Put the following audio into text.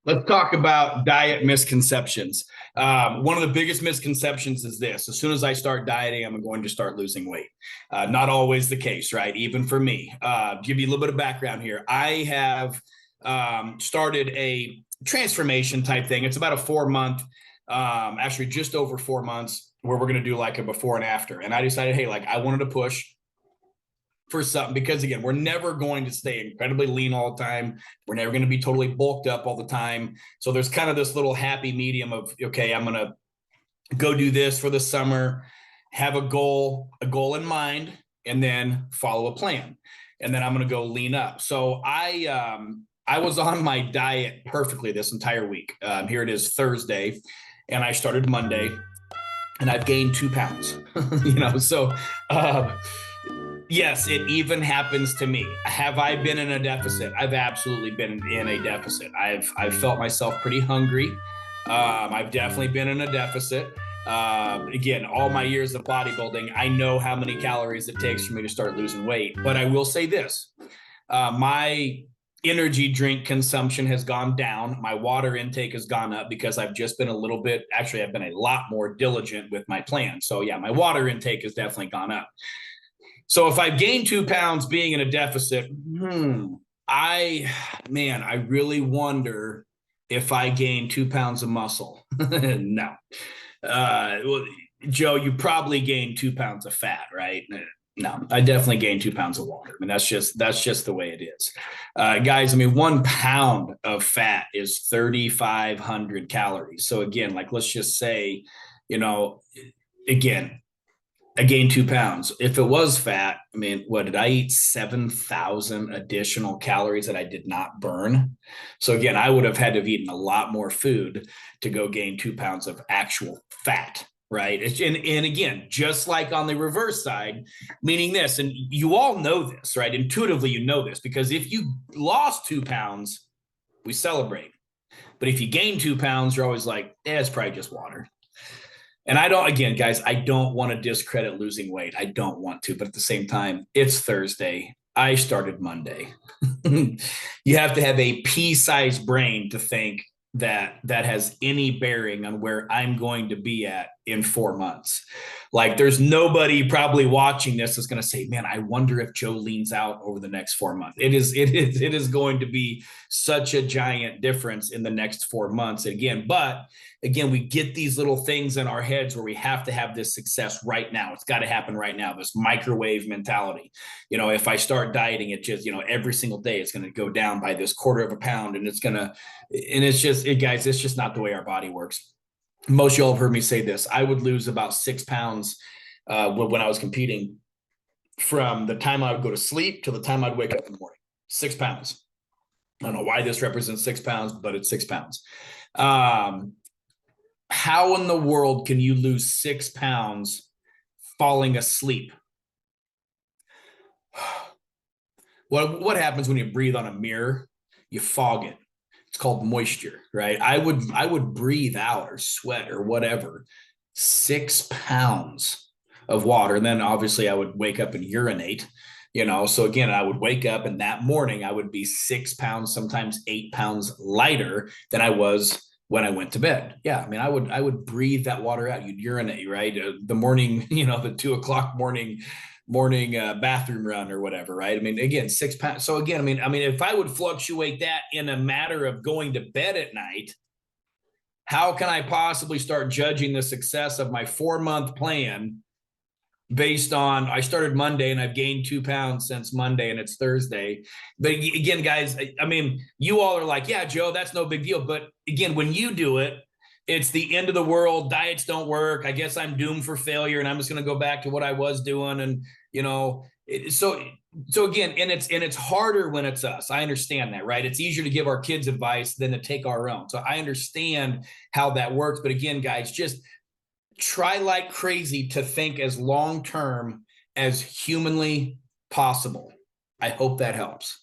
Let's talk about diet misconceptions. One of the biggest misconceptions is this: as soon as I start dieting, I'm going to start losing weight. Not always the case, right? Even for me. Give you a little bit of background here. I have started a transformation type thing. It's about a 4 month, actually just over 4 months, where we're going to do like a before and after. And I decided, hey, like I wanted to push for something because again, we're never going to stay incredibly lean all the time. We're never going to be totally bulked up all the time. So there's kind of this little happy medium of, okay, I'm going to go do this for the summer, have a goal in mind, and then follow a plan. And then I'm going to go lean up. So I was on my diet perfectly this entire week. Here it is Thursday, and I started Monday, and I've gained 2 pounds. So yes, it even happens to me. Have I been in a deficit? I've absolutely been in a deficit. I've felt myself pretty hungry. I've definitely been in a deficit. Again, all my years of bodybuilding, I know how many calories it takes for me to start losing weight. But I will say this: my energy drink consumption has gone down. My water intake has gone up because I've just been a little bit. Actually, I've been a lot more diligent with my plan. So yeah, my water intake has definitely gone up. So if I've gained 2 pounds being in a deficit, I really wonder if I gain 2 pounds of muscle. No. Well, Joe, you probably gained 2 pounds of fat, right? No, I definitely gained 2 pounds of water. I mean, that's just the way it is. Guys, I mean, 1 pound of fat is 3,500 calories. So again, like let's just say, you know, again, I gained 2 pounds. If it was fat, I mean, what did I eat? 7,000 additional calories that I did not burn. So again, I would have had to have eaten a lot more food to go gain 2 pounds of actual fat, right? And again, just like on the reverse side, meaning this, and you all know this, right? Intuitively, you know this, because if you lost 2 pounds, we celebrate. But if you gain 2 pounds, you're always like, it's probably just water. And I don't, again, guys, I don't want to discredit losing weight. I don't want to, but at the same time, it's Thursday. I started Monday. You have to have a pea-sized brain to think that that has any bearing on where I'm going to be at in 4 months. Like, there's nobody probably watching this that's going to say, "Man, I wonder if Joe leans out over the next 4 months." It is going to be such a giant difference in the next 4 months. Again, but again, we get these little things in our heads where we have to have this success right now. It's got to happen right now. This microwave mentality. If I start dieting, it just, every single day it's going to go down by this quarter of a pound, and it's just, guys, it's just not the way our body works. Most of y'all have heard me say this. I would lose about 6 pounds when I was competing, from the time I would go to sleep to the time I'd wake up in the morning. 6 pounds. I don't know why this represents 6 pounds, but it's 6 pounds. How in the world can you lose 6 pounds falling asleep? What happens when you breathe on a mirror? You fog it. It's called moisture, right? I would breathe out or sweat or whatever 6 pounds of water, and then obviously I would wake up and urinate. So again, I would wake up, and that morning I would be 6 pounds, sometimes 8 pounds lighter than I was when I went to bed. Yeah, I mean, I would breathe that water out. You'd urinate, right? The morning, the 2 o'clock morning bathroom run or whatever, right? I mean, again, 6 pounds. So again, I mean, if I would fluctuate that in a matter of going to bed at night, how can I possibly start judging the success of my 4 month plan based on, I started Monday and I've gained 2 pounds since Monday and it's Thursday? But again, guys, I mean, you all are like, yeah, Joe, that's no big deal. But again, when you do it, it's the end of the world. Diets don't work. I guess I'm doomed for failure, and I'm just going to go back to what I was doing. And so again, and it's harder when it's us. I understand that, right? It's easier to give our kids advice than to take our own. So I understand how that works. But again, guys, just try like crazy to think as long term as humanly possible. I hope that helps.